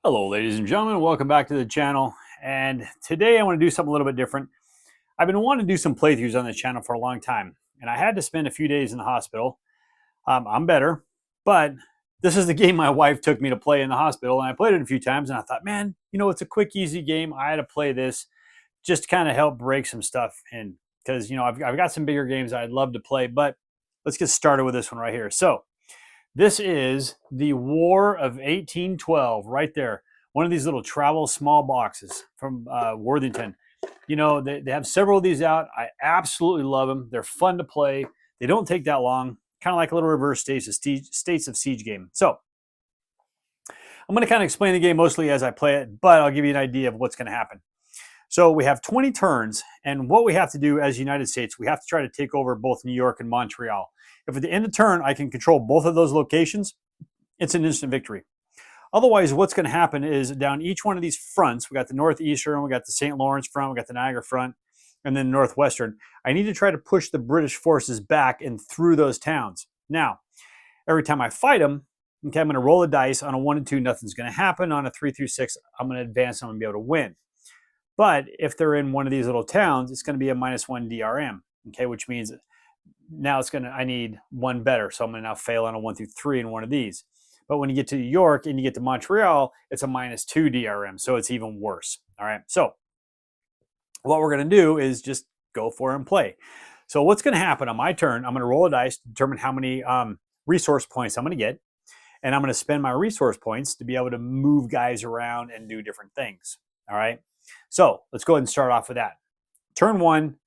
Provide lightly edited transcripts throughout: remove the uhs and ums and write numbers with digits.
Hello, ladies and gentlemen. Welcome back to the channel. And today I want to do something a little bit different. I've been wanting to do some playthroughs on this channel for a long time, and I had to spend a few days in the hospital. I'm better, but this is the game my wife took me to play in the hospital, and I played it a few times, and I thought, man, it's a quick, easy game. I had to play this just to kind of help break some stuff in, because I've got some bigger games I'd love to play, but let's get started with this one right here. So this is the War of 1812 right there. One of these little travel small boxes from Worthington. They have several of these out. I absolutely love them. They're fun to play. They don't take that long. Kind of like a little reverse states of siege game. So I'm going to kind of explain the game mostly as I play it, but I'll give you an idea of what's going to happen. So we have 20 turns, and what we have to do as the United States, we have to try to take over both New York and Montreal. If at the end of the turn I can control both of those locations, it's an instant victory. Otherwise, what's going to happen is down each one of these fronts, we got the Northeastern, we got the St. Lawrence front, we got the Niagara front, and then the Northwestern. I need to try to push the British forces back and through those towns. Now, every time I fight them, okay, I'm going to roll the dice. On a 1 and 2, nothing's going to happen. On a 3 through 6, I'm going to advance. I'm going to be able to win. But if they're in one of these little towns, it's going to be a -1 DRM, okay, which means now I need one better. So I'm going to now fail on a 1 through 3 in one of these. But when you get to New York and you get to Montreal, it's a -2 DRM. So it's even worse. All right. So what we're going to do is just go for it and play. So what's going to happen on my turn, I'm going to roll a dice to determine how many resource points I'm going to get. And I'm going to spend my resource points to be able to move guys around and do different things. All right. So let's go ahead and start off with that. Turn 1,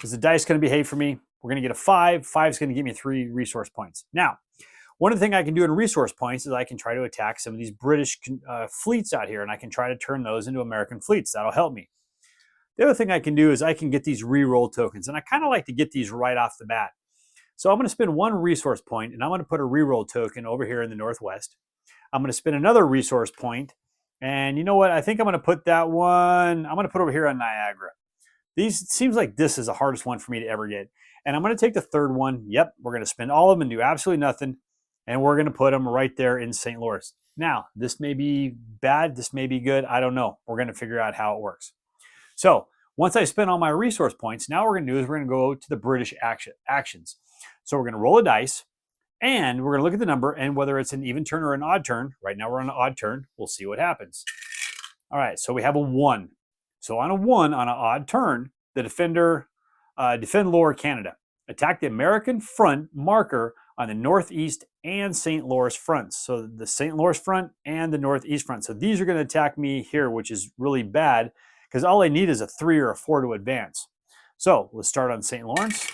is the dice going to behave for me? We're going to get a 5. 5 is going to give me 3 resource points. Now, one of the things I can do in resource points is I can try to attack some of these British fleets out here, and I can try to turn those into American fleets. That'll help me. The other thing I can do is I can get these re-roll tokens, and I kind of like to get these right off the bat. So I'm going to spend 1 resource point, and I'm going to put a re-roll token over here in the Northwest. I'm going to spend another resource point, and you know what? I think I'm going to put that one, I'm going to put over here on Niagara. It seems like this is the hardest one for me to ever get. And I'm going to take the third one. Yep, we're going to spend all of them and do absolutely nothing. And we're going to put them right there in St. Louis. Now, this may be bad. This may be good. I don't know. We're going to figure out how it works. So once I spend all my resource points, now what we're going to do is we're going to go to the British actions. So we're going to roll a dice. And we're going to look at the number and whether it's an even turn or an odd turn. Right now we're on an odd turn. We'll see what happens. All right, so we have a 1. So on a 1, on an odd turn, the defender defend Lower Canada. Attack the American front marker on the Northeast and St. Louis fronts. So the St. Louis front and the Northeast front. So these are going to attack me here, which is really bad because all I need is a 3 or a 4 to advance. So let's start on St. Lawrence.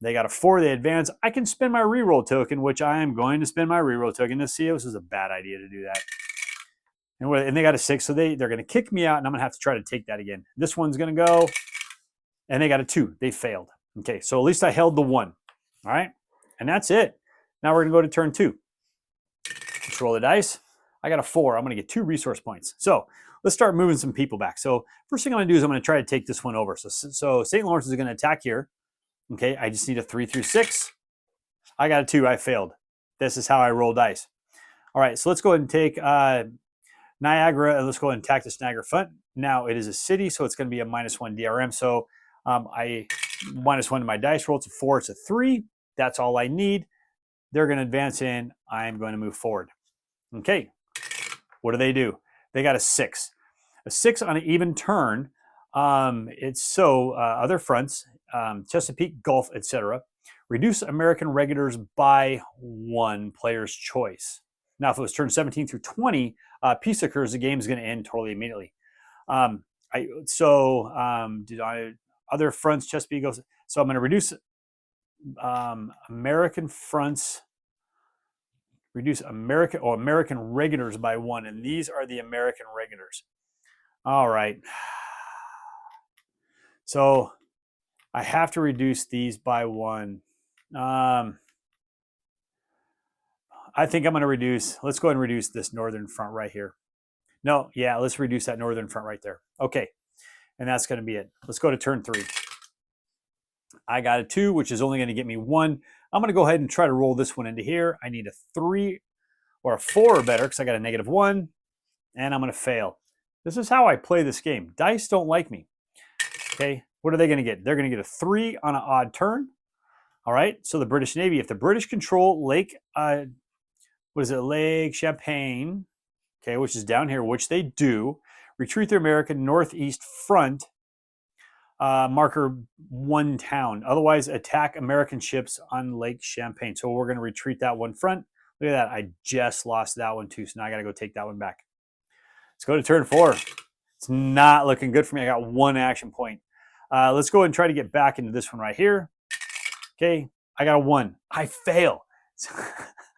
They got a 4, they advance. I can spend my reroll token, which I am going to spend my reroll token. This is a bad idea to do that. And they got a 6, so they're going to kick me out, and I'm going to have to try to take that again. This one's going to go, and they got a 2. They failed. Okay, so at least I held the 1. All right, and that's it. Now we're going to go to turn 2. Let's roll the dice. I got a 4. I'm going to get 2 resource points. So let's start moving some people back. So first thing I'm going to do is I'm going to try to take this one over. So St. Lawrence is going to attack here. Okay, I just need a 3 through 6. I got a 2. I failed. This is how I roll dice. All right, so let's go ahead and take Niagara, and let's go ahead and attack this Niagara front. Now it is a city, so it's going to be a -1 DRM. So I -1 to my dice roll. It's a 4. It's a 3. That's all I need. They're going to advance in. I'm going to move forward. Okay, what do? They got a 6. A 6 on an even turn. Other fronts. Chesapeake, Gulf, etc. Reduce American regulars by 1 player's choice. Now, if it was turn 17 through 20, peace occurs, the game is going to end totally immediately. Other fronts, Chesapeake, Gulf. So I'm going to reduce American fronts, American regulars by 1, and these are the American regulars. All right. So I have to reduce these by 1. I think I'm going to let's go ahead and reduce this northern front right here. No, yeah, let's reduce that northern front right there. Okay, and that's going to be it. Let's go to turn 3. I got a 2, which is only going to get me 1. I'm going to go ahead and try to roll this one into here. I need a 3 or a 4 or better because I got a -1. and I'm going to fail. This is how I play this game. Dice don't like me. Okay, what are they going to get? They're going to get a 3 on an odd turn. All right, so the British Navy, if the British control Lake, Lake Champlain, okay, which is down here, which they do, retreat their American northeast front, marker 1 town. Otherwise, attack American ships on Lake Champlain. So we're going to retreat that one front. Look at that. I just lost that one too, so now I got to go take that one back. Let's go to turn 4. It's not looking good for me. I got 1 action point. Let's go ahead and try to get back into this one right here. Okay, I got a 1. I fail.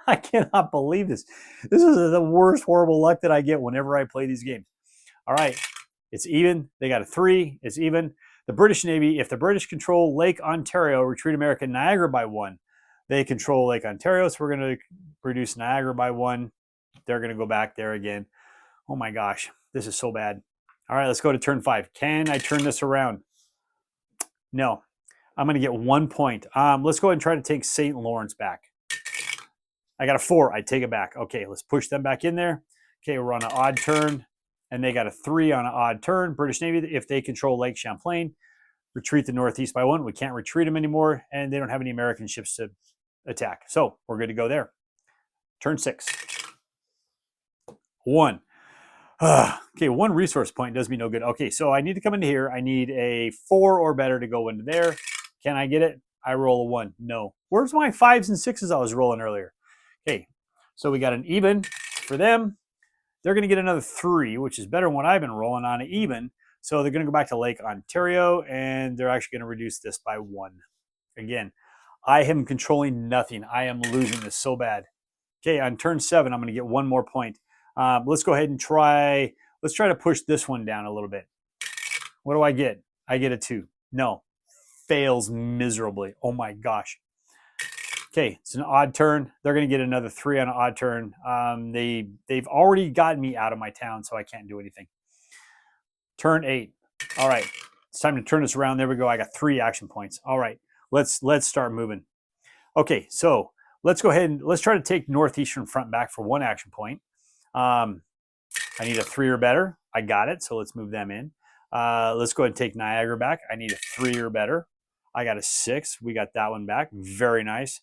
I cannot believe this. This is the worst horrible luck that I get whenever I play these games. All right, it's even. They got a 3. It's even. The British Navy, if the British control Lake Ontario, retreat American Niagara by 1. They control Lake Ontario, so we're going to reduce Niagara by 1. They're going to go back there again. Oh my gosh, this is so bad. All right, let's go to turn 5. Can I turn this around? No. I'm going to get 1 point. Let's go ahead and try to take St. Lawrence back. I got a 4. I take it back. Okay, let's push them back in there. Okay, we're on an odd turn, and they got a 3 on an odd turn. British Navy, if they control Lake Champlain, retreat the northeast by 1. We can't retreat them anymore, and they don't have any American ships to attack. So we're good to go there. Turn 6. 1. Okay, 1 resource point does me no good. Okay, so I need to come into here. I need a 4 or better to go into there. Can I get it? I roll a 1. No. Where's my 5s and 6s I was rolling earlier? Okay, so we got an even for them. They're going to get another 3, which is better than what I've been rolling on an even. So they're going to go back to Lake Ontario, and they're actually going to reduce this by 1. Again, I am controlling nothing. I am losing this so bad. Okay, on turn 7, I'm going to get 1 more point. Let's go ahead and try. Let's try to push this one down a little bit. What do I get? I get a 2. No. Fails miserably. Oh my gosh. Okay, it's an odd turn. They're going to get another 3 on an odd turn. They've already gotten me out of my town, so I can't do anything. Turn 8. All right, it's time to turn this around. There we go. I got 3 action points. All right, let's start moving. Okay, so let's go ahead and let's try to take northeastern front back for 1 action point. I need a 3 or better. I got it, so let's move them in. Let's go ahead and take Niagara back. I need a 3 or better. I got a 6. We got that one back. Very nice.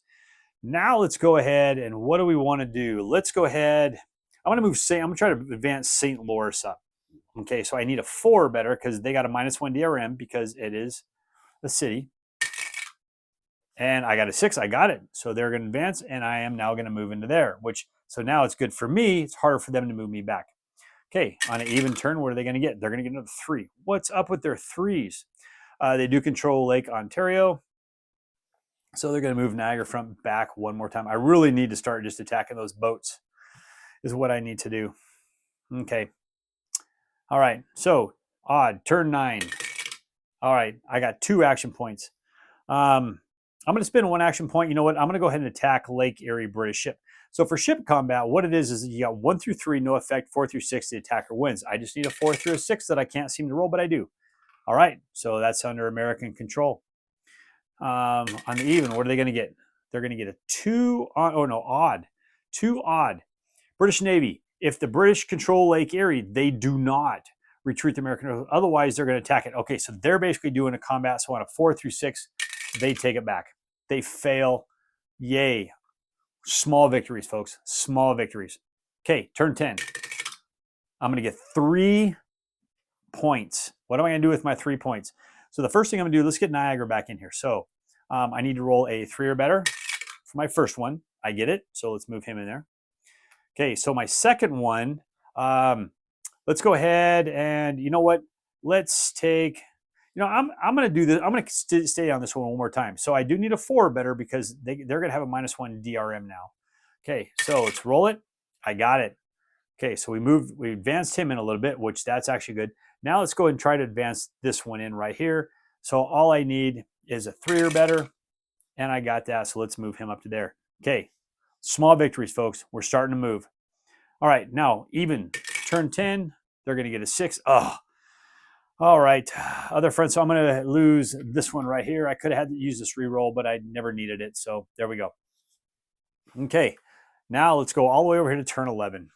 Now let's go ahead and what do we want to do? Let's go ahead. I'm going to try to advance St. Louis up. Okay, so I need a 4 or better because they got a -1 DRM because it is a city. And I got a 6. I got it. So they're going to advance, and I am now going to move into there, so now it's good for me. It's harder for them to move me back. Okay, on an even turn, what are they going to get? They're going to get another 3. What's up with their 3s? They do control Lake Ontario. So they're going to move Niagara front back 1 more time. I really need to start just attacking those boats is what I need to do. Okay. All right. So odd, turn 9. All right. I got 2 action points. I'm going to spend 1 action point. You know what? I'm going to go ahead and attack Lake Erie British ship. So for ship combat, what it is you got 1 through 3, no effect. 4 through 6, the attacker wins. I just need a 4 through a 6 that I can't seem to roll, but I do. All right. So that's under American control. On the even, what are they going to get? They're going to get a 2 on, oh no, odd. 2 odd. British Navy, if the British control Lake Erie, they do not retreat the American, otherwise they're going to attack it. Okay, so they're basically doing a combat, so on a 4 through 6, they take it back. They fail. Yay. Small victories, folks. Small victories. Okay, turn 10. I'm going to get 3 points. What am I going to do with my 3 points? So the first thing I'm going to do, let's get Niagara back in here. So I need to roll a 3 or better for my first one. I get it. So let's move him in there. Okay, so my second one, let's go ahead and, you know what? Let's take, I'm going to do this. I'm going to stay on this one more time. So I do need a 4 or better because they're going to have a -1 DRM now. Okay, so let's roll it. I got it. Okay, so we advanced him in a little bit, which that's actually good. Now let's go ahead and try to advance this one in right here. So all I need is a 3 or better, and I got that. So let's move him up to there. Okay, small victories, folks. We're starting to move. All right, now even turn 10, they're going to get a 6. Oh, all right. Other friends, so I'm going to lose this one right here. I could have had to use this reroll, but I never needed it. So there we go. Okay, now let's go all the way over here to turn 11.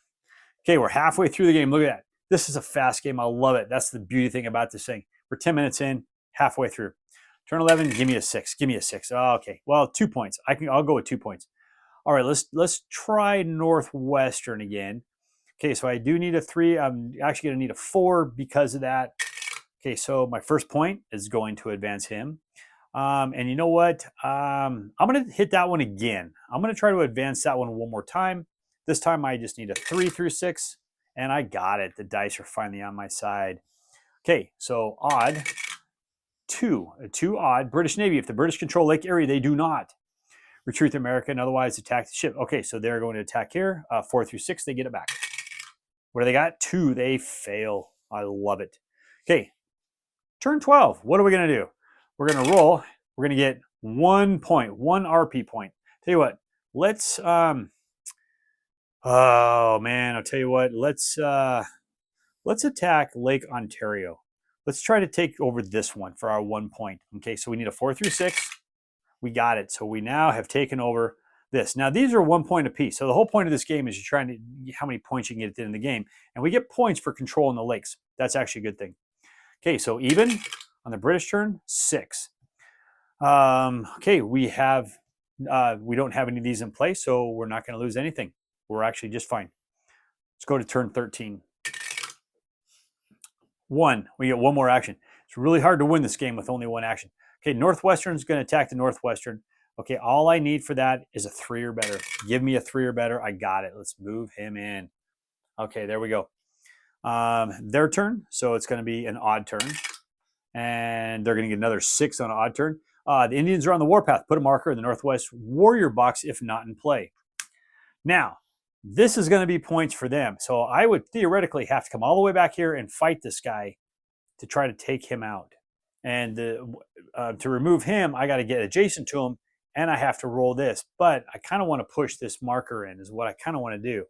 Okay, we're halfway through the game. Look at that. This is a fast game. I love it. That's the beauty thing about this thing. We're 10 minutes in, halfway through. Turn 11, give me a 6. Give me a 6. Oh, okay. Well, 2 points. I'll go with 2 points. All right, let's try Northwestern again. Okay, so I do need a 3. I'm actually going to need a 4 because of that. Okay, so my first point is going to advance him. And you know what? I'm going to hit that one again. I'm going to try to advance that one more time. This time I just need a 3 through 6, and I got it. The dice are finally on my side. Okay, so odd. 2. A 2 odd. British Navy. If the British control Lake Erie, they do not retreat to America and otherwise attack the ship. Okay, so they're going to attack here. 4 through 6, they get it back. What do they got? 2. They fail. I love it. Okay, turn 12. What are we going to do? We're going to roll. We're going to get 1 point, 1 RP point. Tell you what, let's, oh man, I'll tell you what, let's attack Lake Ontario. Let's try to take over this one for our 1 point. Okay, so we need a 4 through 6. We got it. So we now have taken over this. Now, these are 1 point apiece. So the whole point of this game is you're trying to, how many points you can get at the end of the game. And we get points for controlling the lakes. That's actually a good thing. Okay, so even on the British turn, 6. Okay, we don't have any of these in place, so we're not going to lose anything. We're actually just fine. Let's go to turn 13. 1. We get 1 more action. It's really hard to win this game with only 1 action. Okay, Northwestern's going to attack the Northwestern. Okay, all I need for that is a 3 or better. Give me a 3 or better. I got it. Let's move him in. Okay, there we go. Their turn, so it's going to be an odd turn. And they're going to get another 6 on an odd turn. The Indians are on the warpath. Put a marker in the Northwest Warrior box if not in play. Now, this is going to be points for them. So I would theoretically have to come all the way back here and fight this guy to try to take him out. And to remove him, I got to get adjacent to him, and I have to roll this. But I kind of want to push this marker in is what I kind of want to do.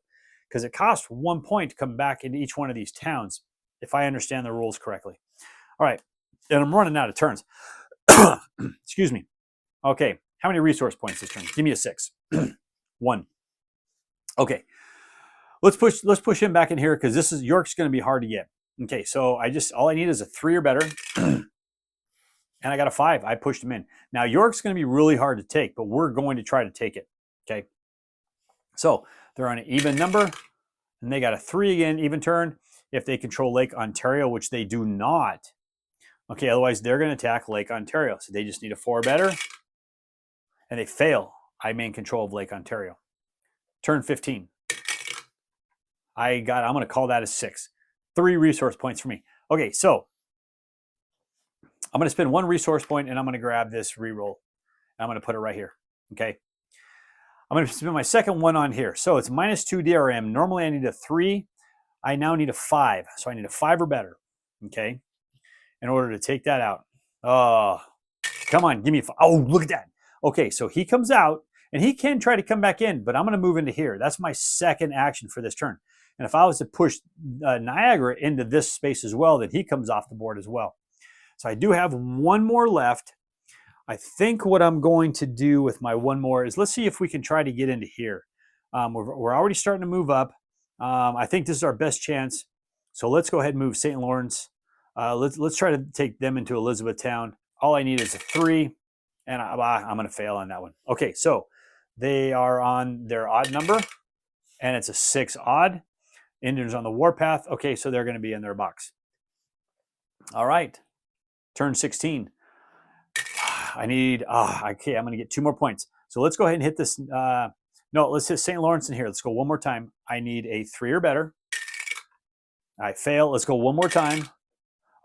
Because it costs 1 point to come back into each one of these towns, if I understand the rules correctly. All right, and I'm running out of turns. Excuse me. Okay, how many resource points this turn? Give me a 6. 1. Okay, let's push him back in here because this is York's going to be hard to get. Okay, so all I need is a 3 or better, and I got a 5. I pushed him in. Now York's going to be really hard to take, but we're going to try to take it. Okay, so they're on an even number, and they got a 3 again, even turn. If they control Lake Ontario, which they do not. Okay, otherwise they're going to attack Lake Ontario, so they just need a 4 or better, and they fail. I maintain control of Lake Ontario. Turn 15. I'm going to call that a 6. 3 resource points for me. Okay, so I'm going to spend 1 resource point, and I'm going to grab this reroll. I'm going to put it right here. Okay. I'm going to spend my second one on here. So it's -2 DRM. Normally I need a 3. I now need a 5. So I need a 5 or better. Okay. In order to take that out. Oh, come on. Give me a 5. Oh, look at that. Okay, so he comes out. And he can try to come back in, but I'm going to move into here. That's my second action for this turn. And if I was to push Niagara into this space as well, then he comes off the board as well. So I do have 1 more left. I think what I'm going to do with my 1 more is let's see if we can try to get into here. We're already starting to move up. I think this is our best chance. So let's go ahead and move St. Lawrence. Let's try to take them into Elizabethtown. All I need is a 3, and I'm going to fail on that one. Okay, so they are on their odd number, and it's a 6 odd. Indians on the warpath. Okay, so they're going to be in their box. All right, turn 16. I need, okay, I'm going to get 2 more points. So let's go ahead and hit this. No, let's hit St. Lawrence in here. Let's go 1 more time. I need a 3 or better. I fail. Let's go 1 more time.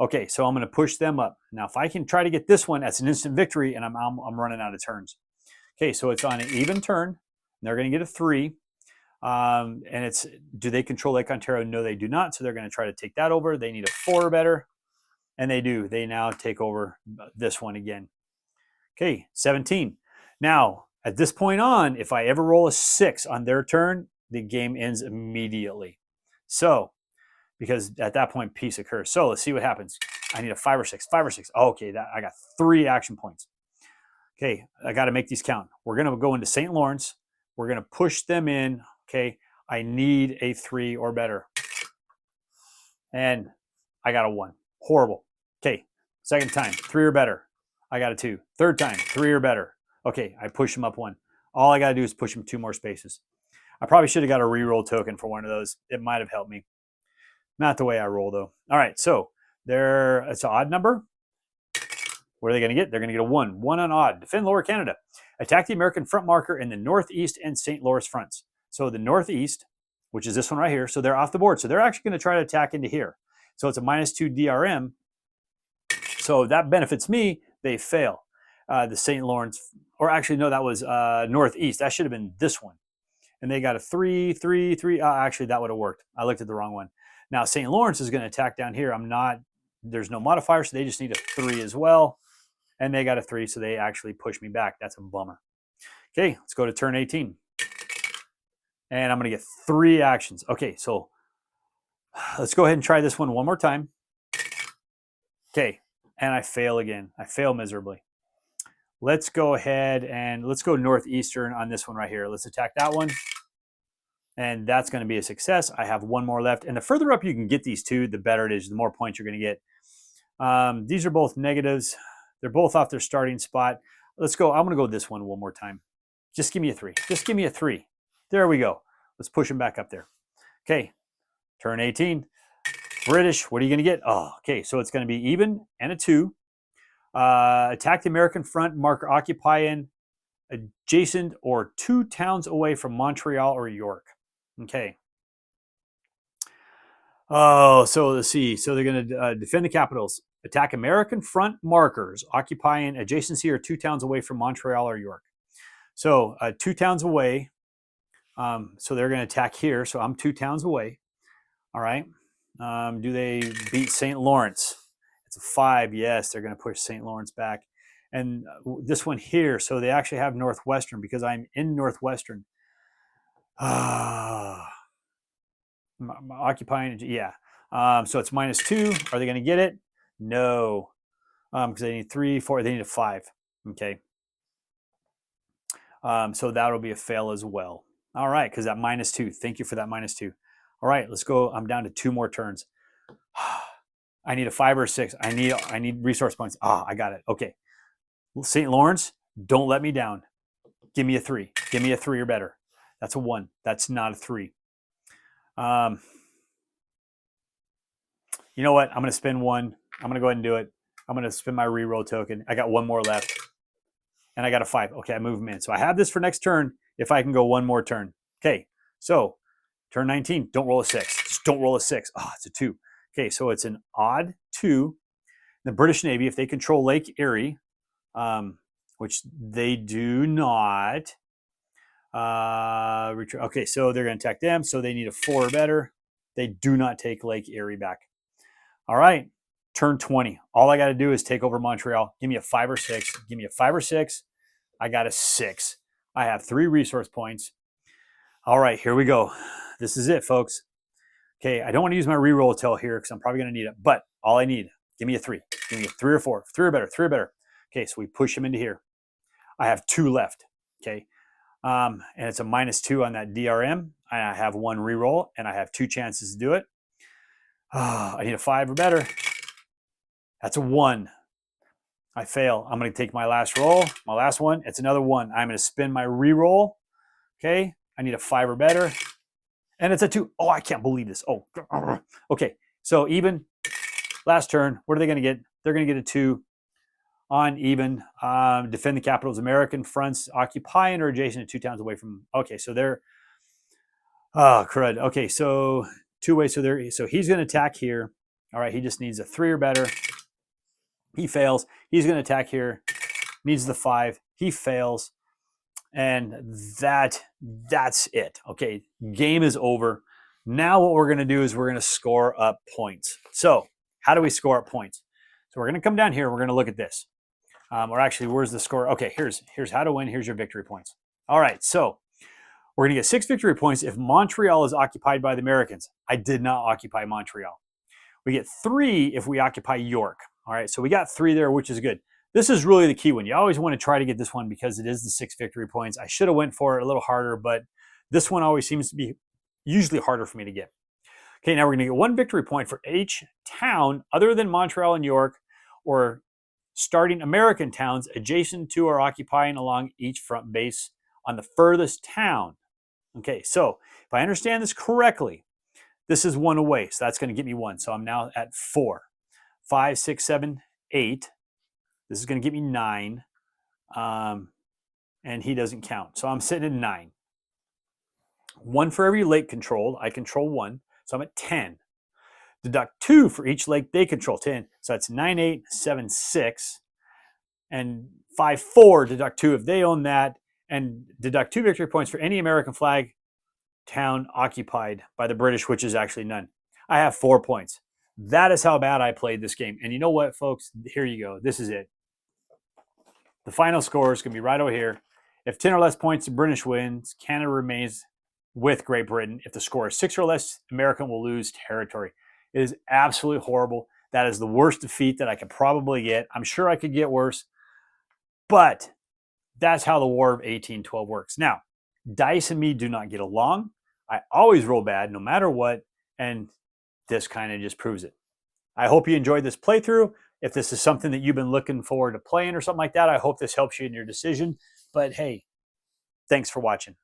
Okay, so I'm going to push them up. Now, if I can try to get this one, that's an instant victory, and I'm running out of turns. Okay, so it's on an even turn. They're going to get a 3. And it's, do they control Lake Ontario? No, they do not. So they're going to try to take that over. They need a 4 or better. And they do. They now take over this one again. Okay, 17. Now, at this point on, if I ever roll a 6 on their turn, the game ends immediately. So, because at that point, peace occurs. So let's see what happens. I need a 5 or 6. 5 or 6. Okay, I got 3 action points. Okay, I got to make these count. We're going to go into St. Lawrence. We're going to push them in. Okay, I need a 3 or better. And I got a 1. Horrible. Okay, second time, 3 or better. I got a 2. Third time, 3 or better. Okay, I push him up 1. All I got to do is push him 2 more spaces. I probably should have got a reroll token for one of those. It might have helped me. Not the way I roll, though. All right, so it's an odd number. What are they going to get? They're going to get a 1. 1 on odd. Defend Lower Canada. Attack the American front marker in the Northeast and St. Louis fronts. So the Northeast, which is this one right here, so they're off the board. So they're actually going to try to attack into here. So it's a -2 DRM. So that benefits me. They fail. The St. Lawrence, or actually, no, that was Northeast. That should have been this one. And they got a 3, 3, 3. Actually, that would have worked. I looked at the wrong one. Now, St. Lawrence is going to attack down here. There's no modifier, so they just need a 3 as well. And they got a 3, so they actually push me back. That's a bummer. Okay, let's go to turn 18. And I'm going to get 3 actions. Okay, so let's go ahead and try this one more time. Okay, and I fail again. I fail miserably. Let's go ahead and let's go northeastern on this one right here. Let's attack that one. And that's going to be a success. I have 1 more left. And the further up you can get these two, the better it is, the more points you're going to get. These are both negatives. They're both off their starting spot. Let's go. I'm going to go this one more time. Just give me a 3. Just give me a 3. There we go. Let's push them back up there. Okay. Turn 18. British, what are you going to get? Oh, okay. So it's going to be even and a 2. Attack the American front marker occupying adjacent or 2 towns away from Montreal or York. Okay. Oh, so let's see. So they're going to defend the capitals. Attack American front markers occupying adjacency or 2 towns away from Montreal or York. So 2 towns away. So they're going to attack here. So I'm 2 towns away. All right. Do they beat St. Lawrence? It's a 5. Yes, they're going to push St. Lawrence back. And this one here. So they actually have Northwestern because I'm in Northwestern. Occupying, yeah. So it's -2. Are they going to get it? No, because they need 3, 4. They need a 5. Okay. So that'll be a fail as well. All right, because that -2. Thank you for that -2. All right, let's go. I'm down to 2 more turns. I need a 5 or a 6. I need resource points. I got it. Okay. St. Lawrence, don't let me down. Give me a 3. Give me a 3 or better. That's a 1. That's not a 3. You know what? I'm going to spend 1. I'm going to go ahead and do it. I'm going to spend my reroll token. I got 1 more left. And I got a 5. Okay, I move them in. So I have this for next turn if I can go 1 more turn. Okay, so turn 19. Don't roll a 6. Just don't roll a 6. It's a 2. Okay, so it's an odd 2. The British Navy, if they control Lake Erie, which they do not. Okay, so they're going to attack them. So they need a 4 or better. They do not take Lake Erie back. All right, turn 20. All I got to do is take over Montreal. Give me a 5 or 6. Give me a 5 or 6. I got a 6. I have 3 resource points. All right, here we go. This is it, folks. Okay, I don't want to use my reroll tail here because I'm probably going to need it. But all I need, give me a 3. Give me a 3 or 4. 3 or better. 3 or better. Okay, so we push him into here. I have 2 left. Okay, and it's a -2 on that DRM. I have 1 reroll, and I have 2 chances to do it. I need a 5 or better. That's a 1. I fail. I'm going to take my last roll, my last one. It's another 1. I'm going to spin my reroll. Okay, I need a 5 or better. And it's a 2. Oh, I can't believe this. Oh, okay. So even last turn, what are they going to get? They're going to get a 2 on even. Defend the capitals, American fronts, occupying or adjacent to 2 towns away from. Okay, so they're. Oh, crud. Okay, so 2 ways. So he's going to attack here. All right, he just needs a 3 or better. He fails. He's going to attack here. Needs the 5. He fails. And that's it. Okay, game is over. Now what we're going to do is we're going to score up points. So how do we score up points? So we're going to come down here. We're going to look at this. Or actually, where's the score? Okay, here's how to win. Here's your victory points. All right, so we're going to get 6 victory points if Montreal is occupied by the Americans. I did not occupy Montreal. We get 3 if we occupy York. All right, so we got 3 there, which is good. This is really the key one. You always want to try to get this one because it is the 6 victory points. I should have went for it a little harder, but this one always seems to be usually harder for me to get. Okay, now we're going to get 1 victory point for each town other than Montreal and York, or starting American towns adjacent to or occupying along each front base on the furthest town. Okay, so if I understand this correctly, this is 1 away, so that's going to get me 1. So I'm now at 4. 5, 6, 7, 8. This is going to get me 9. And he doesn't count. So I'm sitting at 9. 1 for every lake controlled. I control 1. So I'm at 10. Deduct 2 for each lake they control, 10. So that's 9, 8, 7, 6. And 5, 4, deduct 2 if they own that. And deduct 2 victory points for any American flag town occupied by the British, which is actually none. I have 4 points. That is how bad I played this game. And you know what, folks? Here you go. This is it. The final score is going to be right over here. If 10 or less points, the British wins. Canada remains with Great Britain. If the score is 6 or less, America will lose territory. It is absolutely horrible. That is the worst defeat that I could probably get. I'm sure I could get worse. But that's how the War of 1812 works. Now, dice and me do not get along. I always roll bad no matter what. And this kind of just proves it. I hope you enjoyed this playthrough. If this is something that you've been looking forward to playing or something like that, I hope this helps you in your decision. But hey, thanks for watching.